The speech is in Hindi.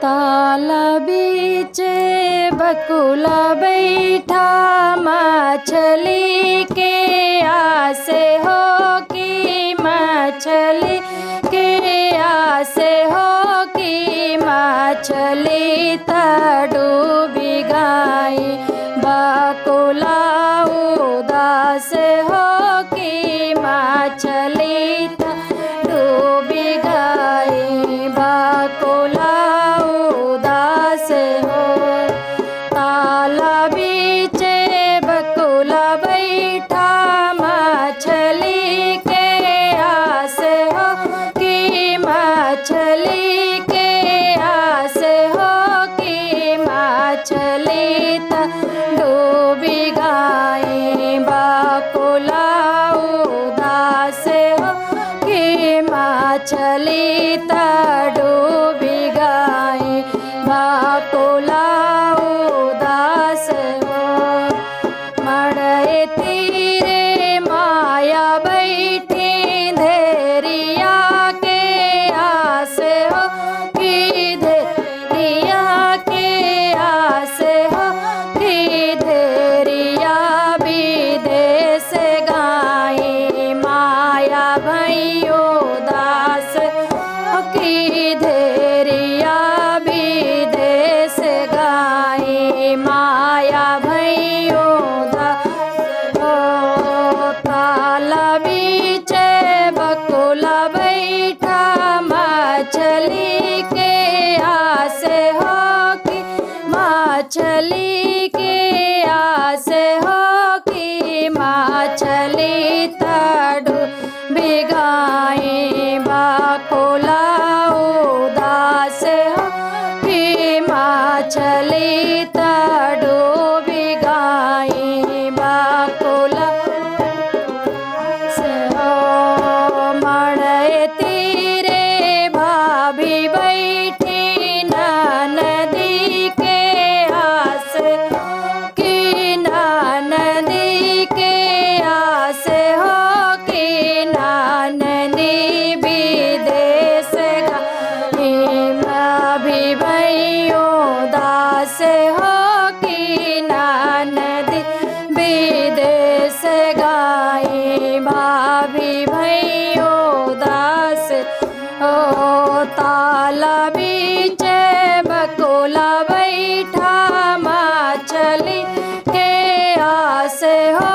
ताला बीचे बकुला बैठा मछली के आसे हो कि मछली के आसे हो कि मछली त डूबी गई। बकुला उदास हो कि मछली त डूबी गई। बकुला उदास हो ताला बीचे बकुला बैठा मछली के आस हो कि मछली के आस हो कि मछली त डूबी गई। बकुला उदास हो कि मछली त डूबी गई। बकुला उदास हो मड़ई तीरे माया बैठी धेरिया के आस हो कि धेरिया के आस हो कि धेरिया विदेश गई। माया भैयो दास हो कि धेरिया विदेश गई। माया भैयो दास हो ताला बीचे बकुला बैठा मछली के आस हो कि मछली के आस हो कि मछली त डूबी गई। बकुला उदास हो कि मछली त डूबी गई। बकुला से हो मड़ई तीरे भाभी बैठी नदी के आस कि नदी के आस हो कि नदी विदेश गई। भाभी भैयो दास हो कि नदी विदेश गई। भाभी भैयो दास हो ताला बीचे बकुला बैठा मछली के आस हो